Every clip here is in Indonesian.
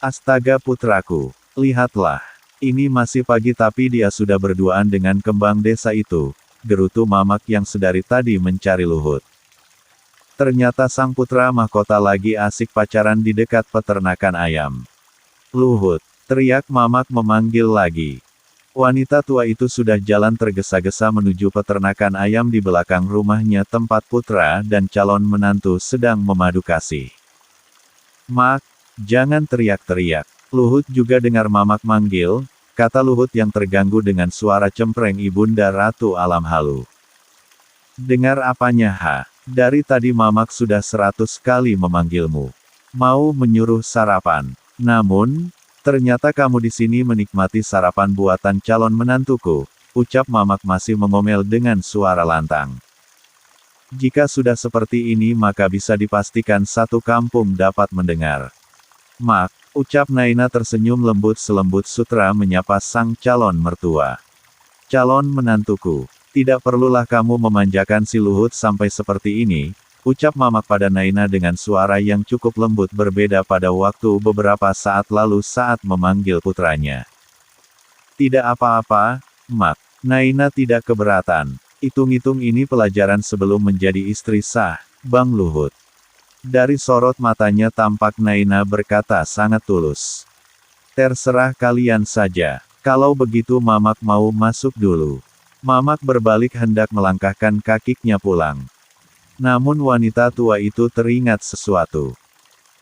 Astaga putraku, lihatlah. Ini masih pagi tapi dia sudah berduaan dengan kembang desa itu, gerutu Mamak yang sedari tadi mencari Luhut. Ternyata sang putra mahkota lagi asik pacaran di dekat peternakan ayam. Luhut, teriak Mamak memanggil lagi. Wanita tua itu sudah jalan tergesa-gesa menuju peternakan ayam di belakang rumahnya tempat putra dan calon menantu sedang memadu kasih. Mak, jangan teriak-teriak. Luhut juga dengar Mamak manggil, kata Luhut yang terganggu dengan suara cempreng Ibunda Ratu Alam Halu. Dengar apanya ha? Dari tadi Mamak sudah 100 kali memanggilmu. Mau menyuruh sarapan. Namun, ternyata kamu di sini menikmati sarapan buatan calon menantuku, ucap Mamak masih mengomel dengan suara lantang. Jika sudah seperti ini maka bisa dipastikan satu kampung dapat mendengar. Mak, ucap Naina tersenyum lembut selembut sutra menyapa sang calon mertua. Calon menantuku, tidak perlulah kamu memanjakan si Luhut sampai seperti ini, ucap Mamak pada Naina dengan suara yang cukup lembut berbeda pada waktu beberapa saat lalu saat memanggil putranya. Tidak apa-apa, Mak. Naina tidak keberatan. Hitung-hitung ini pelajaran sebelum menjadi istri sah, Bang Luhut. Dari sorot matanya tampak Naina berkata sangat tulus. Terserah kalian saja. Kalau begitu Mamak mau masuk dulu. Mamak berbalik hendak melangkahkan kakinya pulang. Namun wanita tua itu teringat sesuatu.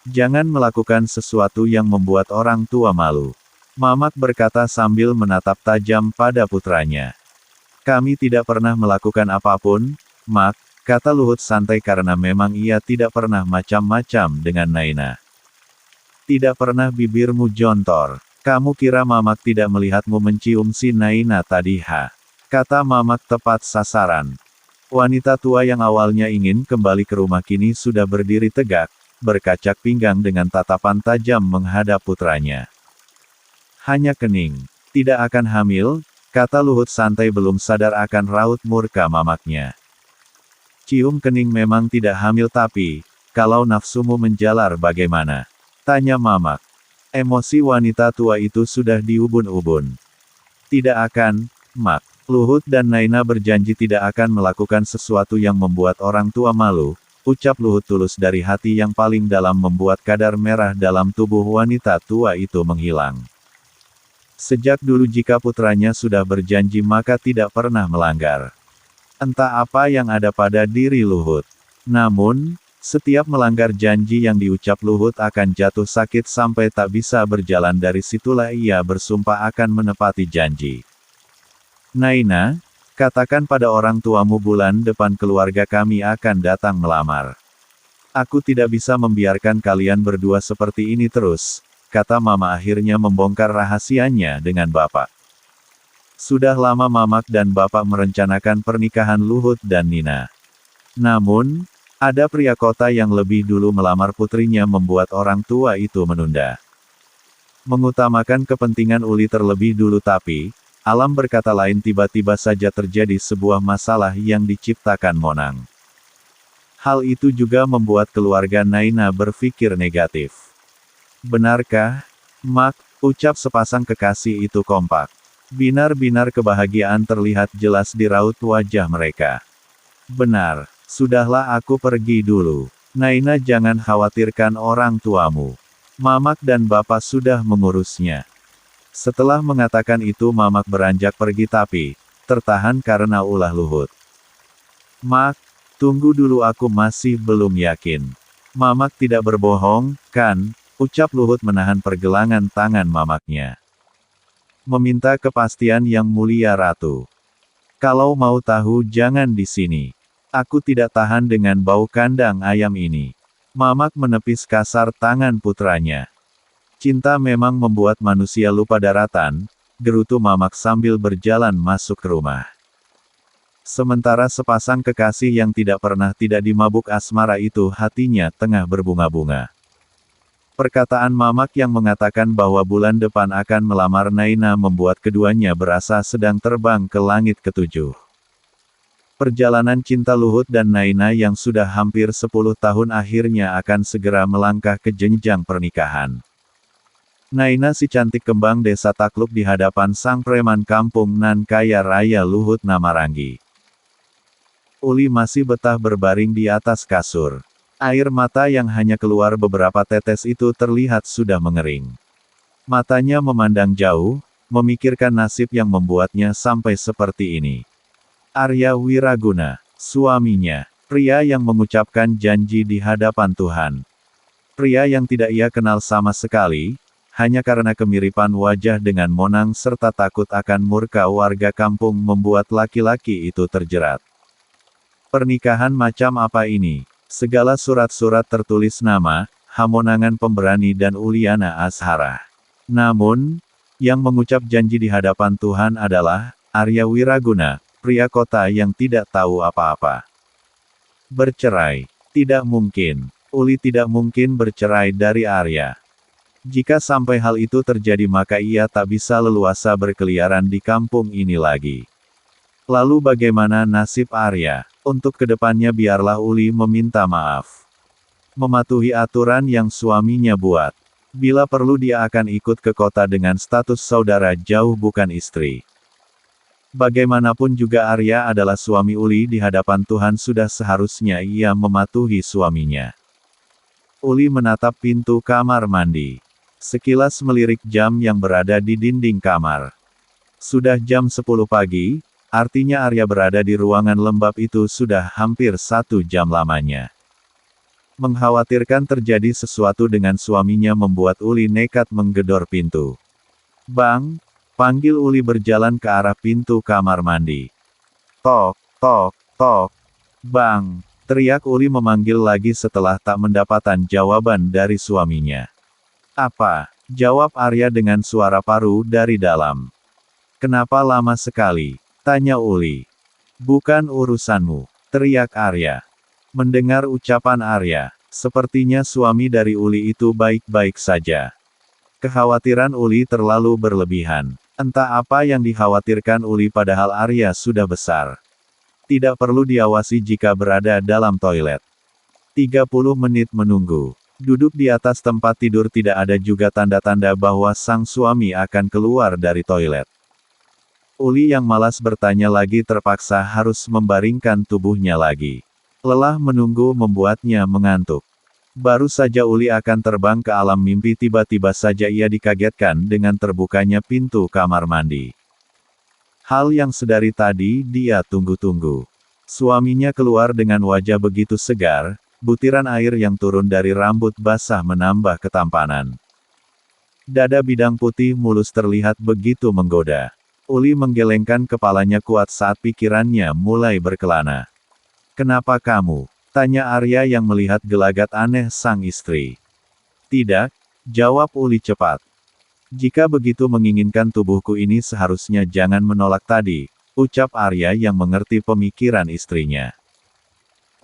Jangan melakukan sesuatu yang membuat orang tua malu. Mamak berkata sambil menatap tajam pada putranya. Kami tidak pernah melakukan apapun, Mak, kata Luhut santai karena memang ia tidak pernah macam-macam dengan Naina. Tidak pernah bibirmu jontor. Kamu kira Mamak tidak melihatmu mencium si Naina tadi ha? Kata Mamak tepat sasaran. Wanita tua yang awalnya ingin kembali ke rumah kini sudah berdiri tegak, berkacak pinggang dengan tatapan tajam menghadap putranya. Hanya kening. Tidak akan hamil, kata Luhut santai belum sadar akan raut murka Mamaknya. Cium kening memang tidak hamil tapi, kalau nafsumu menjalar bagaimana? Tanya Mamak. Emosi wanita tua itu sudah diubun-ubun. Tidak akan, Mak. Luhut dan Naina berjanji tidak akan melakukan sesuatu yang membuat orang tua malu, ucap Luhut tulus dari hati yang paling dalam membuat kadar merah dalam tubuh wanita tua itu menghilang. Sejak dulu jika putranya sudah berjanji maka tidak pernah melanggar. Entah apa yang ada pada diri Luhut. Namun, setiap melanggar janji yang diucap Luhut akan jatuh sakit sampai tak bisa berjalan dari situlah ia bersumpah akan menepati janji. Naina, katakan pada orang tuamu bulan depan keluarga kami akan datang melamar. Aku tidak bisa membiarkan kalian berdua seperti ini terus, kata Mama akhirnya membongkar rahasianya dengan Bapak. Sudah lama Mamak dan Bapak merencanakan pernikahan Luhut dan Nina. Namun, ada pria kota yang lebih dulu melamar putrinya membuat orang tua itu menunda. Mengutamakan kepentingan Uli terlebih dulu tapi, alam berkata lain tiba-tiba saja terjadi sebuah masalah yang diciptakan Monang. Hal itu juga membuat keluarga Naina berpikir negatif. Benarkah, Mak, ucap sepasang kekasih itu kompak. Binar-binar kebahagiaan terlihat jelas di raut wajah mereka. Benar. Sudahlah aku pergi dulu. Naina jangan khawatirkan orang tuamu. Mamak dan Bapak sudah mengurusnya. Setelah mengatakan itu Mamak beranjak pergi tapi, tertahan karena ulah Luhut. Mak, tunggu dulu aku masih belum yakin. Mamak tidak berbohong, kan? Ucap Luhut menahan pergelangan tangan Mamaknya. Meminta kepastian yang mulia Ratu. Kalau mau tahu jangan di sini. Aku tidak tahan dengan bau kandang ayam ini. Mamak menepis kasar tangan putranya. Cinta memang membuat manusia lupa daratan, gerutu Mamak sambil berjalan masuk ke rumah. Sementara sepasang kekasih yang tidak pernah tidak dimabuk asmara itu hatinya tengah berbunga-bunga. Perkataan Mamak yang mengatakan bahwa bulan depan akan melamar Naina membuat keduanya berasa sedang terbang ke langit ketujuh. Perjalanan cinta Luhut dan Naina yang sudah hampir 10 tahun akhirnya akan segera melangkah ke jenjang pernikahan. Naina si cantik kembang desa takluk di hadapan sang preman kampung nan kaya raya Luhut Namaranggi. Uli masih betah berbaring di atas kasur. Air mata yang hanya keluar beberapa tetes itu terlihat sudah mengering. Matanya memandang jauh, memikirkan nasib yang membuatnya sampai seperti ini. Arya Wiraguna, suaminya, pria yang mengucapkan janji di hadapan Tuhan. Pria yang tidak ia kenal sama sekali, hanya karena kemiripan wajah dengan Monang serta takut akan murka warga kampung membuat laki-laki itu terjerat. Pernikahan macam apa ini? Segala surat-surat tertulis nama, Hamonangan Pemberani dan Uliana Ashara. Namun, yang mengucap janji di hadapan Tuhan adalah Arya Wiraguna, pria kota yang tidak tahu apa-apa. Bercerai. Tidak mungkin. Uli tidak mungkin bercerai dari Arya. Jika sampai hal itu terjadi maka ia tak bisa leluasa berkeliaran di kampung ini lagi. Lalu bagaimana nasib Arya? Untuk kedepannya biarlah Uli meminta maaf. Mematuhi aturan yang suaminya buat. Bila perlu dia akan ikut ke kota dengan status saudara jauh bukan istri. Bagaimanapun juga Arya adalah suami Uli di hadapan Tuhan sudah seharusnya ia mematuhi suaminya. Uli menatap pintu kamar mandi. Sekilas melirik jam yang berada di dinding kamar. Sudah jam 10 pagi, artinya Arya berada di ruangan lembab itu sudah hampir 1 jam lamanya. Mengkhawatirkan terjadi sesuatu dengan suaminya membuat Uli nekat menggedor pintu. Bang, panggil Uli berjalan ke arah pintu kamar mandi. Tok, tok, tok. Bang, teriak Uli memanggil lagi setelah tak mendapatkan jawaban dari suaminya. Apa? Jawab Arya dengan suara paru dari dalam. Kenapa lama sekali? Tanya Uli. Bukan urusanmu, teriak Arya. Mendengar ucapan Arya, sepertinya suami dari Uli itu baik-baik saja. Kekhawatiran Uli terlalu berlebihan. Entah apa yang dikhawatirkan Uli padahal Arya sudah besar. Tidak perlu diawasi jika berada dalam toilet. 30 menit menunggu. Duduk di atas tempat tidur tidak ada juga tanda-tanda bahwa sang suami akan keluar dari toilet. Uli yang malas bertanya lagi terpaksa harus membaringkan tubuhnya lagi. Lelah menunggu membuatnya mengantuk. Baru saja Uli akan terbang ke alam mimpi tiba-tiba saja ia dikagetkan dengan terbukanya pintu kamar mandi. Hal yang sedari tadi dia tunggu-tunggu. Suaminya keluar dengan wajah begitu segar. Butiran air yang turun dari rambut basah menambah ketampanan. Dada bidang putih mulus terlihat begitu menggoda. Uli menggelengkan kepalanya kuat saat pikirannya mulai berkelana. Kenapa kamu? Tanya Arya yang melihat gelagat aneh sang istri. Tidak, jawab Uli cepat. Jika begitu menginginkan tubuhku ini seharusnya jangan menolak tadi, ucap Arya yang mengerti pemikiran istrinya.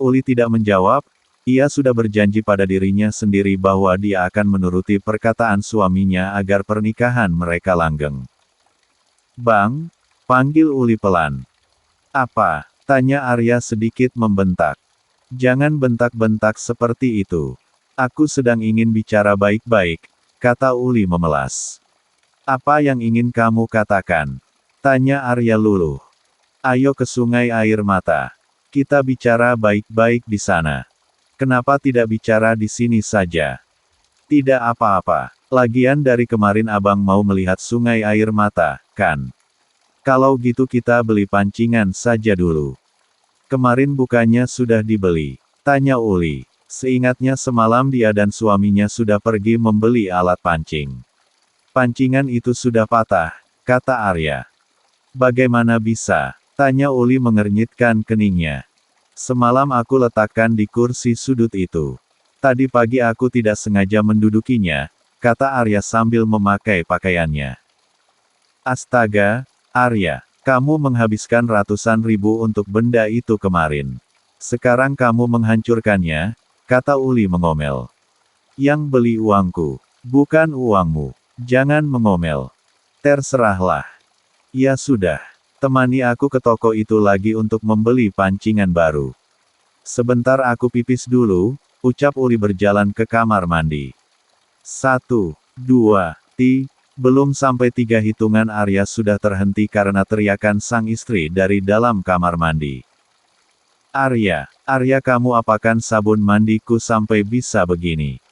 Uli tidak menjawab. Ia sudah berjanji pada dirinya sendiri bahwa dia akan menuruti perkataan suaminya agar pernikahan mereka langgeng. Bang, panggil Uli pelan. Apa? Tanya Arya sedikit membentak. Jangan bentak-bentak seperti itu. Aku sedang ingin bicara baik-baik, kata Uli memelas. Apa yang ingin kamu katakan? Tanya Arya luluh. Ayo ke Sungai Air Mata. Kita bicara baik-baik di sana. Kenapa tidak bicara di sini saja? Tidak apa-apa. Lagian dari kemarin abang mau melihat Sungai Air Mata, kan? Kalau gitu kita beli pancingan saja dulu. Kemarin bukannya sudah dibeli? Tanya Uli. Seingatnya semalam dia dan suaminya sudah pergi membeli alat pancing. Pancingan itu sudah patah, kata Arya. Bagaimana bisa? Tanya Uli mengernyitkan keningnya. Semalam aku letakkan di kursi sudut itu. Tadi pagi aku tidak sengaja mendudukinya, kata Arya sambil memakai pakaiannya. Astaga, Arya, kamu menghabiskan ratusan ribu untuk benda itu kemarin. Sekarang kamu menghancurkannya, kata Uli mengomel. Yang beli uangku, bukan uangmu. Jangan mengomel. Terserahlah. Ya sudah. Temani aku ke toko itu lagi untuk membeli pancingan baru. Sebentar aku pipis dulu, ucap Uli berjalan ke kamar mandi. 1, 2, Belum sampai 3 hitungan Arya sudah terhenti karena teriakan sang istri dari dalam kamar mandi. Arya, kamu apakan sabun mandiku sampai bisa begini?